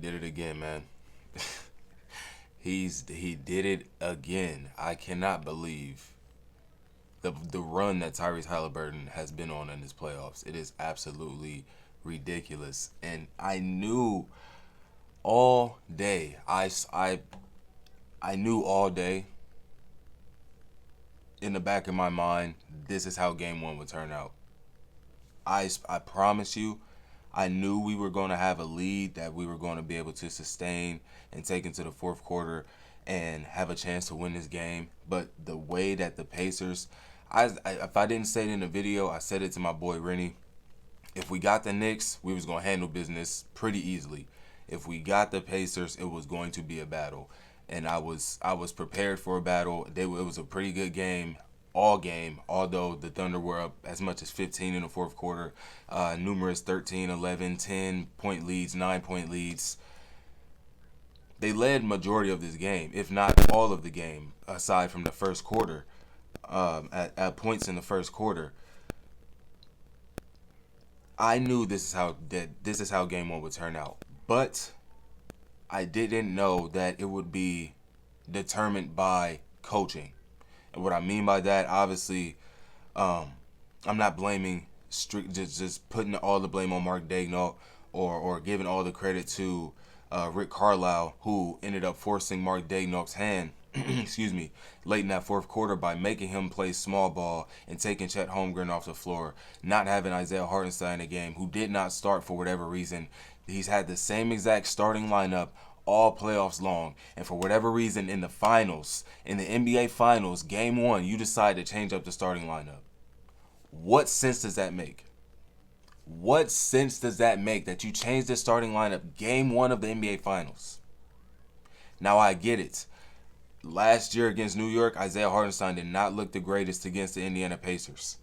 did it again, man. He did it again. I cannot believe the run that Tyrese Haliburton has been on in his playoffs. It is absolutely ridiculous. And I knew all day. I knew all day in the back of my mind this is how game 1 would turn out. I promise you, I knew we were going to have a lead that we were going to be able to sustain and take into the fourth quarter and have a chance to win this game. But the way that the Pacers, if I didn't say it in the video, I said it to my boy Rennie. If we got the Knicks, we was going to handle business pretty easily. If we got the Pacers, it was going to be a battle. And I was prepared for a battle. It was a pretty good game all game, although the Thunder were up as much as 15 in the fourth quarter, numerous 13, 11, 10-point leads, 9-point leads. They led majority of this game, if not all of the game, aside from the first quarter, at points in the first quarter. I knew this is how game 1 would turn out, but I didn't know that it would be determined by coaching. And what I mean by that, obviously, I'm not blaming just putting all the blame on Mark Daigneault or giving all the credit to Rick Carlisle, who ended up forcing Mark Daigneault's hand, excuse me, late in that fourth quarter by making him play small ball and taking Chet Holmgren off the floor, not having Isaiah Hartenstein in the game, who did not start for whatever reason. He's had the same exact starting lineup all playoffs long, and for whatever reason in the finals, in the NBA Finals, game 1, you decide to change up the starting lineup. What sense does that make? What sense does that make that you change the starting lineup game 1 of the NBA Finals? Now I get it. Last year against New York, Isaiah Hartenstein did not look the greatest against the Indiana Pacers.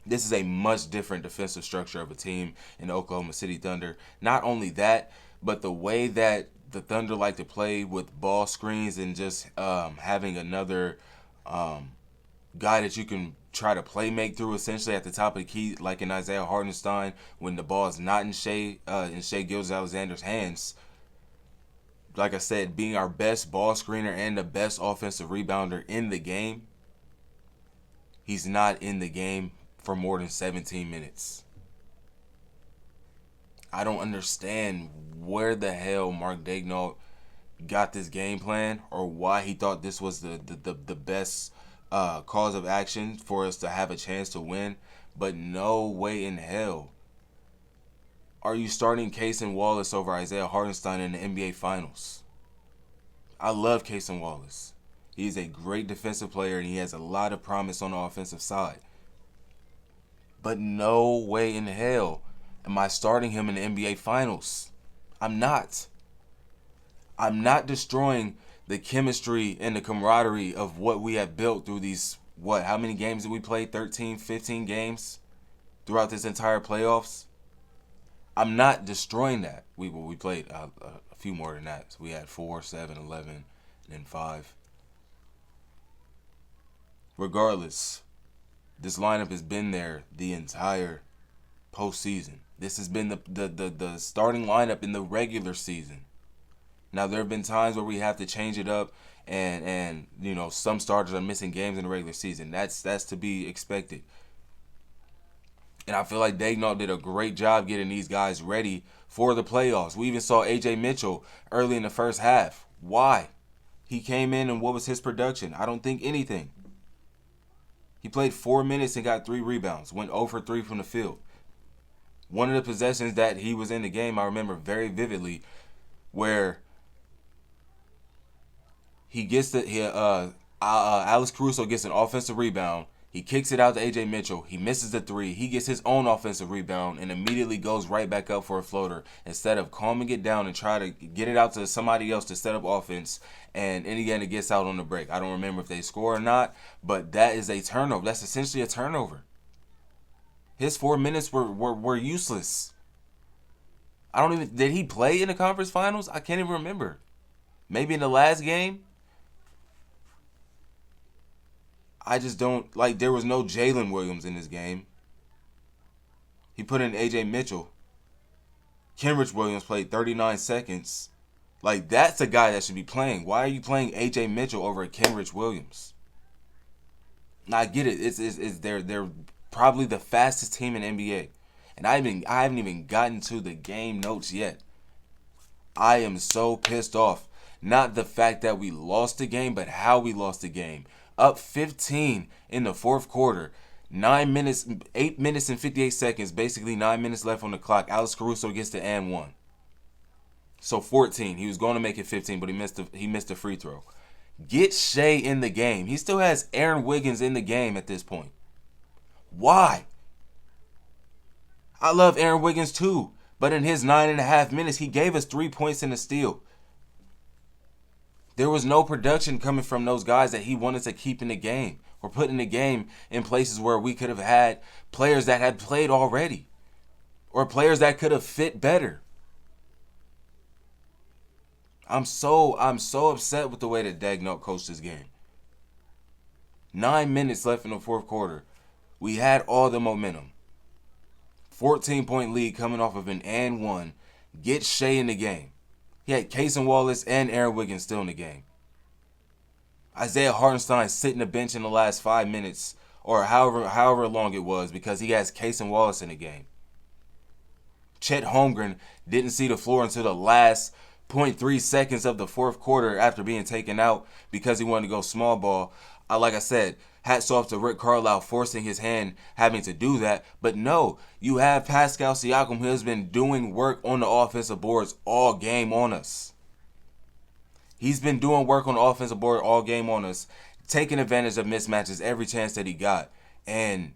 This is a much different defensive structure of a team in the Oklahoma City Thunder. Not only that, but the way that the Thunder like to play with ball screens and just having another guy that you can try to play make through essentially at the top of the key, like in Isaiah Hartenstein, when the ball is not in Shai Gilgeous-Alexander's hands. Like I said, being our best ball screener and the best offensive rebounder in the game, he's not in the game for more than 17 minutes. I don't understand where the hell Mark Daigneault got this game plan or why he thought this was the best cause of action for us to have a chance to win. But no way in hell are you starting Cason Wallace over Isaiah Hartenstein in the NBA Finals. I love Cason Wallace. He's a great defensive player and he has a lot of promise on the offensive side. But no way in hell am I starting him in the NBA Finals. I'm not. I'm not destroying the chemistry and the camaraderie of what we have built through these, how many games did we play? 13, 15 games throughout this entire playoffs? I'm not destroying that. We played a few more than that. So we had 4, 7, 11, and then 5. Regardless, this lineup has been there the entire postseason. This has been the starting lineup in the regular season. Now, there have been times where we have to change it up and some starters are missing games in the regular season. That's to be expected. And I feel like Daigneault did a great job getting these guys ready for the playoffs. We even saw A.J. Mitchell early in the first half. Why? He came in and what was his production? I don't think anything. He played 4 minutes and got 3 rebounds. Went 0 for 3 from the field. One of the possessions that he was in the game, I remember very vividly, where he gets Alex Caruso gets an offensive rebound. He kicks it out to A.J. Mitchell. He misses the 3. He gets his own offensive rebound and immediately goes right back up for a floater instead of calming it down and try to get it out to somebody else to set up offense. And Indiana gets out on the break. I don't remember if they score or not, but that is a turnover. That's essentially a turnover. His 4 minutes were useless. Did he play in the conference finals? I can't even remember. Maybe in the last game? I just don't, there was no Jalen Williams in this game. He put in A.J. Mitchell. Kenrich Williams played 39 seconds. Like, that's a guy that should be playing. Why are you playing A.J. Mitchell over Kenrich Williams? Now, I get it. They're probably the fastest team in NBA. And I haven't even gotten to the game notes yet. I am so pissed off. Not the fact that we lost the game, but how we lost the game. Up 15 in the fourth quarter. 8 minutes and 58 seconds. Basically 9 minutes left on the clock. Alex Caruso gets the and one. So 14. He was going to make it 15, but he missed a free throw. Get Shea in the game. He still has Aaron Wiggins in the game at this point. Why? I love Aaron Wiggins too, but in his 9.5 minutes, he gave us 3 points and a steal. There was no production coming from those guys that he wanted to keep in the game or put in the game in places where we could have had players that had played already or players that could have fit better. I'm so upset with the way that Dagnall coached this game. 9 minutes left in the fourth quarter. We had all the momentum. 14-point lead coming off of an and one. Get Shea in the game. He had Casey Wallace and Aaron Wiggins still in the game. Isaiah Hartenstein sitting the bench in the last 5 minutes or however long it was because he has Casey Wallace in the game. Chet Holmgren didn't see the floor until the last 0.3 seconds of the fourth quarter after being taken out because he wanted to go small ball. Like I said, hats off to Rick Carlisle forcing his hand, having to do that. But no, you have Pascal Siakam who has been doing work on the offensive boards all game on us. He's been doing work on the offensive board all game on us, taking advantage of mismatches every chance that he got. And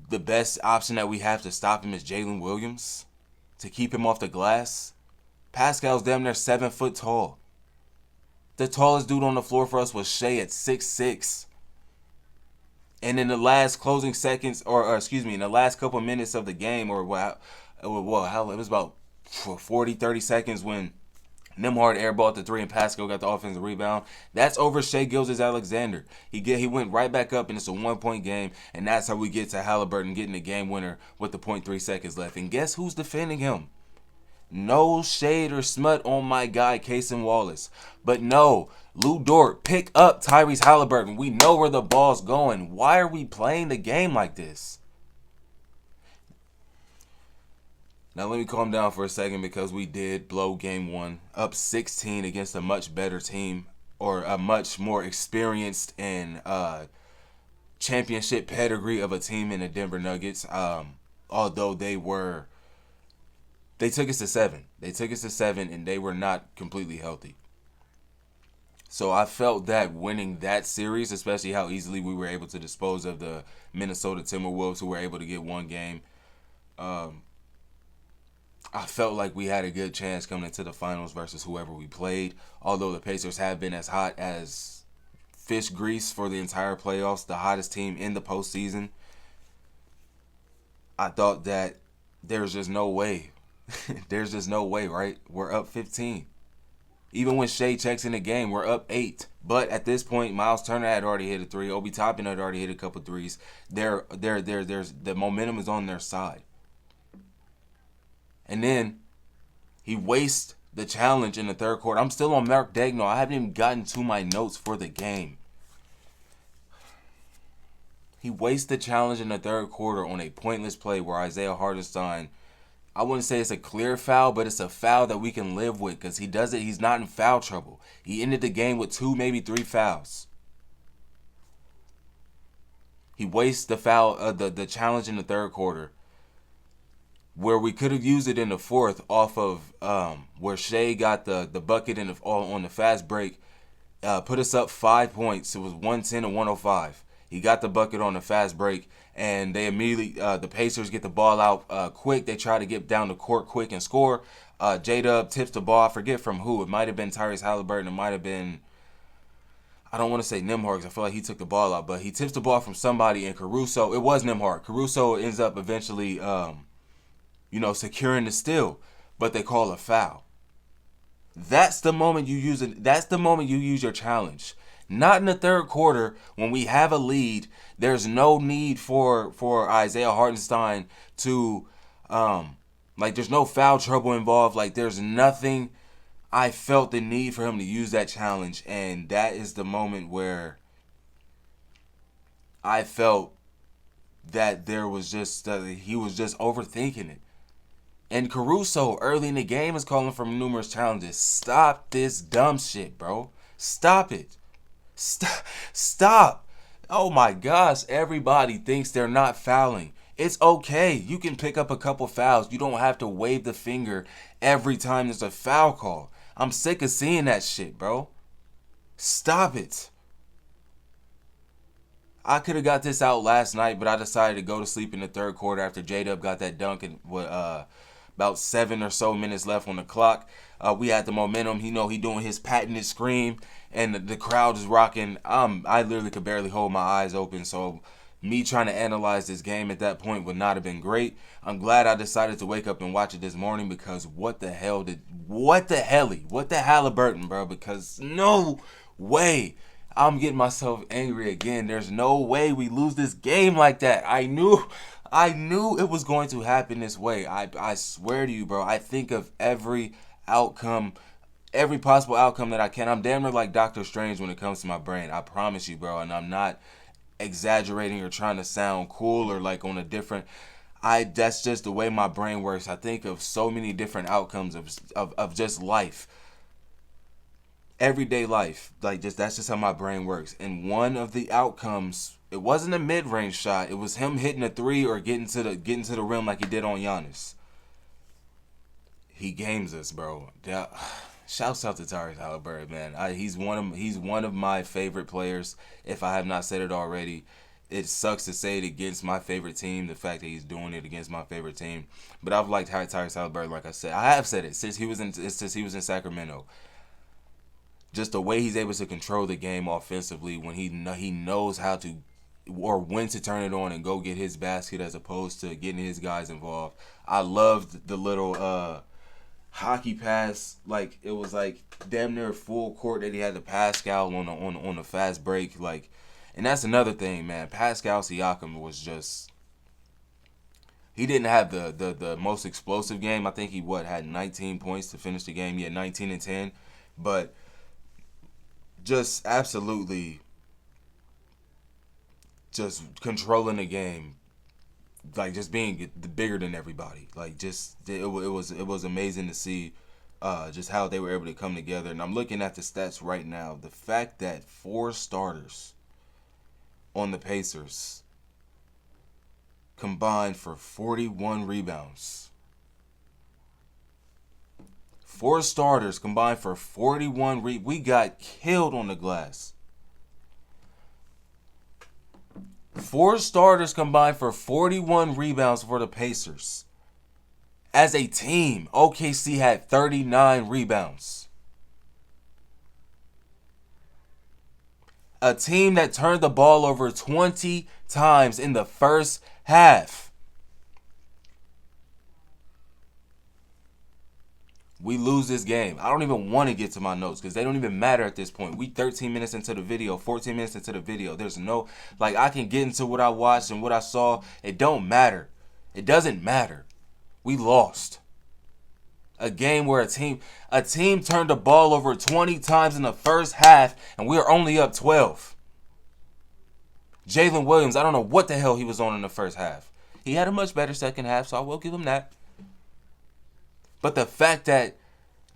the best option that we have to stop him is Jalen Williams, to keep him off the glass. Pascal's damn near 7 foot tall. The tallest dude on the floor for us was Shea at 6'6". And in the last closing seconds, in the last couple minutes of the game, it was about 40, 30 seconds when Nembhard airballed the three and Pascal got the offensive rebound. That's over Shai Gilgeous-Alexander. He went right back up and it's a 1-point game, and that's how we get to Haliburton getting the game winner with the 0.3 seconds left. And guess who's defending him? No shade or smut on my guy, Casey Wallace. But no, Lou Dort, pick up Tyrese Haliburton. We know where the ball's going. Why are we playing the game like this? Now let me calm down for a second because we did blow game one up 16 against a much better team or a much more experienced and championship pedigree of a team in the Denver Nuggets. Although they took us to 7. They took us to 7 and they were not completely healthy. So I felt that winning that series, especially how easily we were able to dispose of the Minnesota Timberwolves who were able to get one game, I felt like we had a good chance coming into the finals versus whoever we played. Although the Pacers have been as hot as fish grease for the entire playoffs, the hottest team in the postseason, I thought that there's just no way. There's just no way, right? We're up 15. Even when Shea checks in the game, we're up 8. But at this point, Miles Turner had already hit a 3. Obi Toppin had already hit a couple threes. There's the momentum is on their side. And then he wastes the challenge in the third quarter. I'm still on Mark Daigneault. I haven't even gotten to my notes for the game. He wastes the challenge in the third quarter on a pointless play where Isaiah Hartenstein, I wouldn't say it's a clear foul, but it's a foul that we can live with because he does it. He's not in foul trouble. He ended the game with 2, maybe 3 fouls. He wastes the foul, the challenge in the third quarter, where we could have used it in the fourth off of where Shea got the bucket on the fast break, put us up 5 points. It was 110 to 105. He got the bucket on the fast break, and they immediately, the Pacers get the ball out quick. They try to get down the court quick and score. J-Dub tips the ball. I forget from who. It might have been Tyrese Haliburton. It might have been, I don't want to say Nembhard because I feel like he took the ball out, but he tips the ball from somebody, and Caruso, it was Nembhard. Caruso ends up eventually securing the steal, but they call a foul. That's the moment you use it. That's the moment you use your challenge. Not in the third quarter when we have a lead. There's no need for Isaiah Hartenstein to Like, there's no foul trouble involved. Like, there's nothing. I felt the need for him to use that challenge, and that is the moment where I felt that there was just he was just overthinking it. And Caruso early in the game is calling for numerous challenges. Stop this dumb shit, bro. Stop it. Stop. Stop. Oh my gosh, everybody thinks they're not fouling. It's okay. You can pick up a couple fouls. You don't have to wave the finger every time there's a foul call. I'm sick of seeing that shit, bro. Stop it. I could have got this out last night, but I decided to go to sleep in the third quarter after J-Dub got that dunk and about 7 or so minutes left on the clock. We had the momentum. He doing his patented scream, and the crowd is rocking. I literally could barely hold my eyes open, so me trying to analyze this game at that point would not have been great. I'm glad I decided to wake up and watch it this morning, because what the Haliburton, bro, because no way. I'm getting myself angry again. There's no way we lose this game like that. I knew it was going to happen this way. I swear to you, bro. I think of every outcome, every possible outcome that I can. I'm damn near like Doctor Strange when it comes to my brain. I promise you, bro. And I'm not exaggerating or trying to sound cool or like on a different. That's just the way my brain works. I think of so many different outcomes of just life. Everyday life, like that's just how my brain works. And one of the outcomes, it wasn't a mid-range shot. It was him hitting a three or getting to the rim like he did on Giannis. He games us, bro. Shouts out to Tyrese Haliburton, man. He's one of my favorite players. If I have not said it already, it sucks to say it against my favorite team. The fact that he's doing it against my favorite team, but I've liked Tyrese Haliburton. Like I said, I have said it since he was in Sacramento. Just the way he's able to control the game offensively when he knows how to or when to turn it on and go get his basket as opposed to getting his guys involved. I loved the little hockey pass, like it was like damn near full court that he had to Pascal on the fast break, like, and that's another thing, man. Pascal Siakam was just, he didn't have the most explosive game. I think he had 19 points to finish the game. He had 19 and 10, but just absolutely just controlling the game, like just being bigger than everybody. Like just it was amazing to see just how they were able to come together. And I'm looking at the stats right now. The fact that 4 starters on the Pacers combined for 41 rebounds. 4 starters combined for 41 we got killed on the glass. 4 starters combined for 41 rebounds for the Pacers. As a team, OKC had 39 rebounds. A team that turned the ball over 20 times in the first half. We lose this game. I don't even want to get to my notes because they don't even matter at this point. We 13 minutes into the video, 14 minutes into the video. There's no, like, I can get into what I watched and what I saw. It don't matter. It doesn't matter. We lost. A game where a team turned the ball over 20 times in the first half and we are only up 12. Jalen Williams, I don't know what the hell he was on in the first half. He had a much better second half, so I will give him that. But the fact that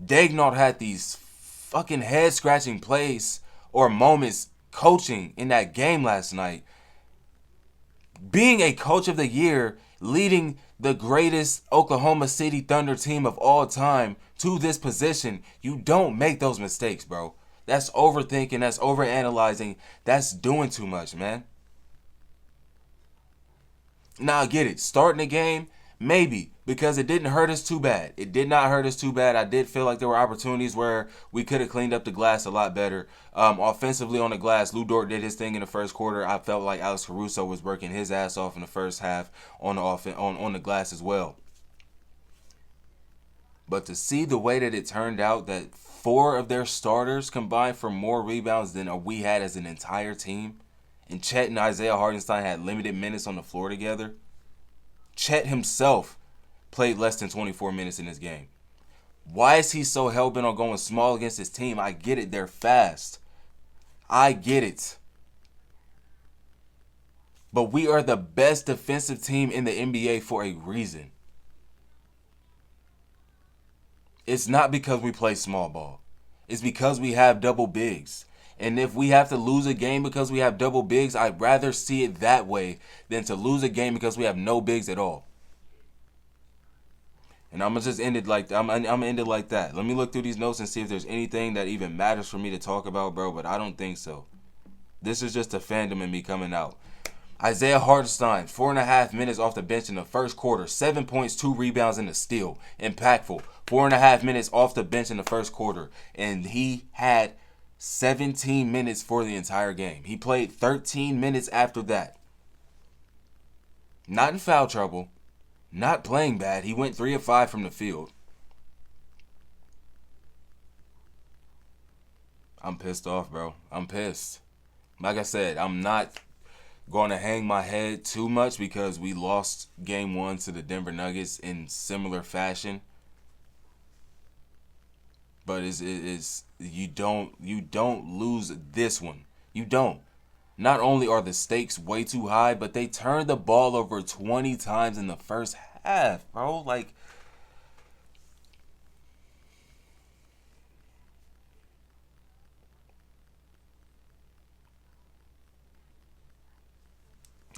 Daignault had these fucking head-scratching plays or moments coaching in that game last night, being a coach of the year, leading the greatest Oklahoma City Thunder team of all time to this position, you don't make those mistakes, bro. That's overthinking, that's overanalyzing, that's doing too much, man. Now I get it. Starting the game, maybe, because it didn't hurt us too bad. It did not hurt us too bad. I did feel like there were opportunities where we could have cleaned up the glass a lot better. Offensively on the glass, Lou Dort did his thing in the first quarter. I felt like Alex Caruso was working his ass off in the first half on the glass as well. But to see the way that it turned out, that 4 of their starters combined for more rebounds than we had as an entire team, and Chet and Isaiah Hartenstein had limited minutes on the floor together. Chet himself played less than 24 minutes in this game. Why is he so hell-bent on going small against his team? I get it. They're fast. I get it. But we are the best defensive team in the NBA for a reason. It's not because we play small ball. It's because we have double bigs. And if we have to lose a game because we have double bigs, I'd rather see it that way than to lose a game because we have no bigs at all. And I'm gonna just end it like that. I'm gonna end it like that. Let me look through these notes and see if there's anything that even matters for me to talk about, bro. But I don't think so. This is just a fandom and me coming out. Isaiah Hartenstein, 4.5 minutes off the bench in the first quarter. 7 points, 2 rebounds, and a steal. Impactful. 4.5 minutes off the bench in the first quarter. And he had 17 minutes for the entire game. He played 13 minutes after that. Not in foul trouble. Not playing bad. He went 3 of 5 from the field. I'm pissed off, bro. I'm pissed. Like I said, I'm not going to hang my head too much because we lost game 1 to the Denver Nuggets in similar fashion. But it's you don't lose this one. You don't. Not only are the stakes way too high, but they turned the ball over 20 times in the first half, bro. Like,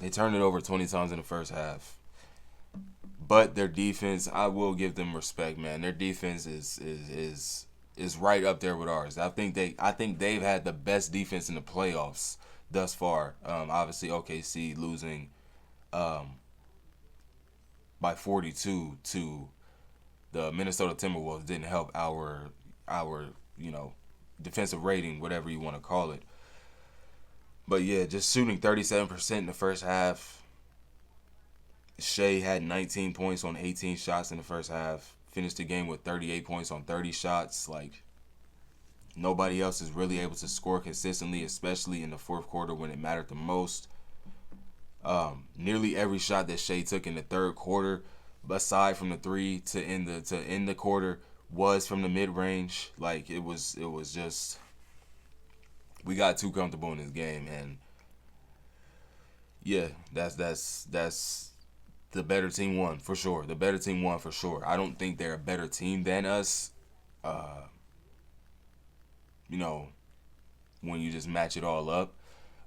they turned it over 20 times in the first half. But their defense, I will give them respect, man. Their defense is right up there with ours. I think they've had the best defense in the playoffs thus far. Obviously OKC losing by 42 to the Minnesota Timberwolves didn't help our defensive rating, whatever you want to call it. But yeah, just shooting 37% in the first half. Shea had 19 points on 18 shots in the first half. Finished the game with 38 points on 30 shots. Like, nobody else is really able to score consistently, especially in the fourth quarter when it mattered the most. Nearly every shot that Shea took in the third quarter, aside from the three to end the quarter, was from the mid range. Like, it was just, we got too comfortable in this game, and yeah, that's the better team won for sure. The better team won for sure. I don't think they're a better team than us. You know, when you just match it all up,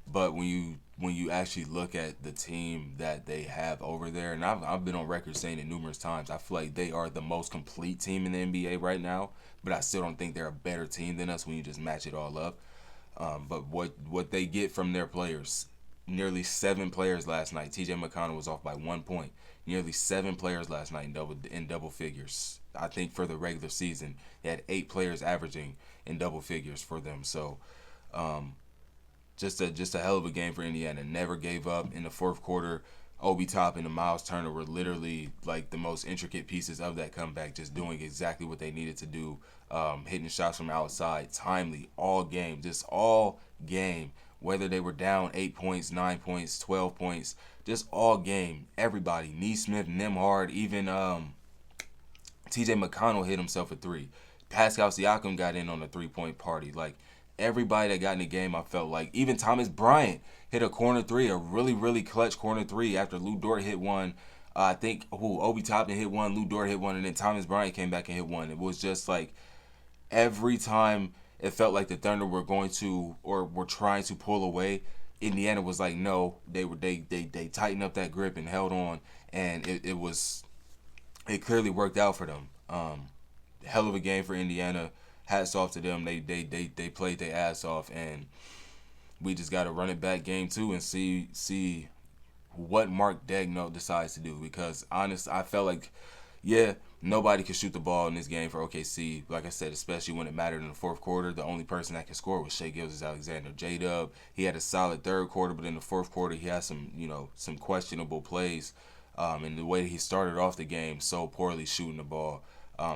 but when you actually look at the team that they have over there, and I've been on record saying it numerous times, I feel like they are the most complete team in the NBA right now. But I still don't think they're a better team than us when you just match it all up. But what they get from their players, nearly 7 players last night. TJ McConnell was off by 1 point. Nearly 7 players last night in double figures. I think for the regular season, they had 8 players averaging in double figures for them. So, just a hell of a game for Indiana. Never gave up in the fourth quarter. Obi Toppin and Miles Turner were literally like the most intricate pieces of that comeback, just doing exactly what they needed to do, hitting shots from outside, timely, all game, just all game. Whether they were down 8 points, 9 points, 12 points, just all game. Everybody, Neesmith, Nembhard, even TJ McConnell hit himself a 3. Pascal Siakam got in on a 3-point party. Like, everybody that got in the game, I felt like. Even Thomas Bryant hit a corner 3, a really, really clutch corner 3 after Lou Dort hit one. I think Obi Toppin hit one, Lou Dort hit one, and then Thomas Bryant came back and hit one. It was just like every time it felt like the Thunder were going to or were trying to pull away, Indiana was like, no, they tightened up that grip and held on, and it clearly worked out for them. Hell of a game for Indiana. Hats off to them. They played their ass off, and we just got to run it back game 2 and see what Mark Daigneault decides to do. Because honestly, I felt like, yeah, nobody could shoot the ball in this game for OKC. Like I said, especially when it mattered in the fourth quarter, the only person that could score was Shai Gilgeous-Alexander. J-Dub, he had a solid third quarter, but in the fourth quarter, he had some questionable plays. And the way he started off the game so poorly shooting the ball.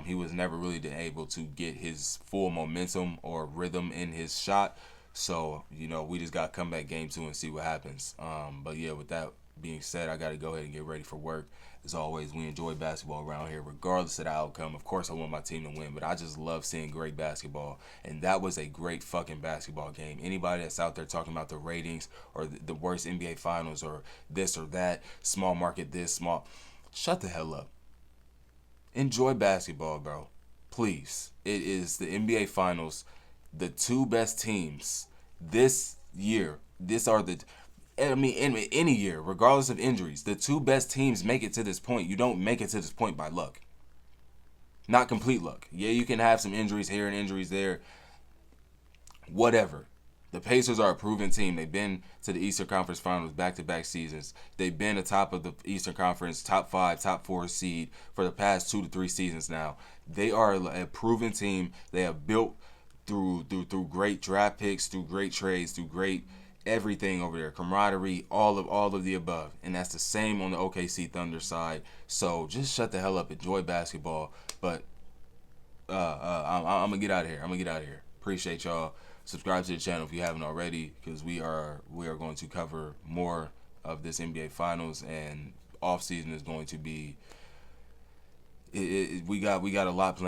He was never really able to get his full momentum or rhythm in his shot. So, we just got to come back game 2 and see what happens. But yeah, with that being said, I got to go ahead and get ready for work. As always, we enjoy basketball around here, regardless of the outcome. Of course, I want my team to win, but I just love seeing great basketball. And that was a great fucking basketball game. Anybody that's out there talking about the ratings or the worst NBA finals or this or that, small market this, small, shut the hell up. Enjoy basketball, bro. Please. It is the NBA finals. The two best teams this year. In any year, regardless of injuries, the two best teams make it to this point. You don't make it to this point by luck. Not complete luck. Yeah, you can have some injuries here and injuries there. Whatever. The Pacers are a proven team. They've been to the Eastern Conference Finals back-to-back seasons. They've been atop of the Eastern Conference top 5, top 4 seed for the past 2 to 3 seasons now. They are a proven team. They have built through great draft picks, through great trades, through great everything over there, camaraderie, all of the above. And that's the same on the OKC Thunder side. So just shut the hell up, enjoy basketball. But I'm gonna get out of here. Appreciate y'all. Subscribe to the channel if you haven't already, because we are going to cover more of this NBA Finals, and off season is going to be. We got a lot planned.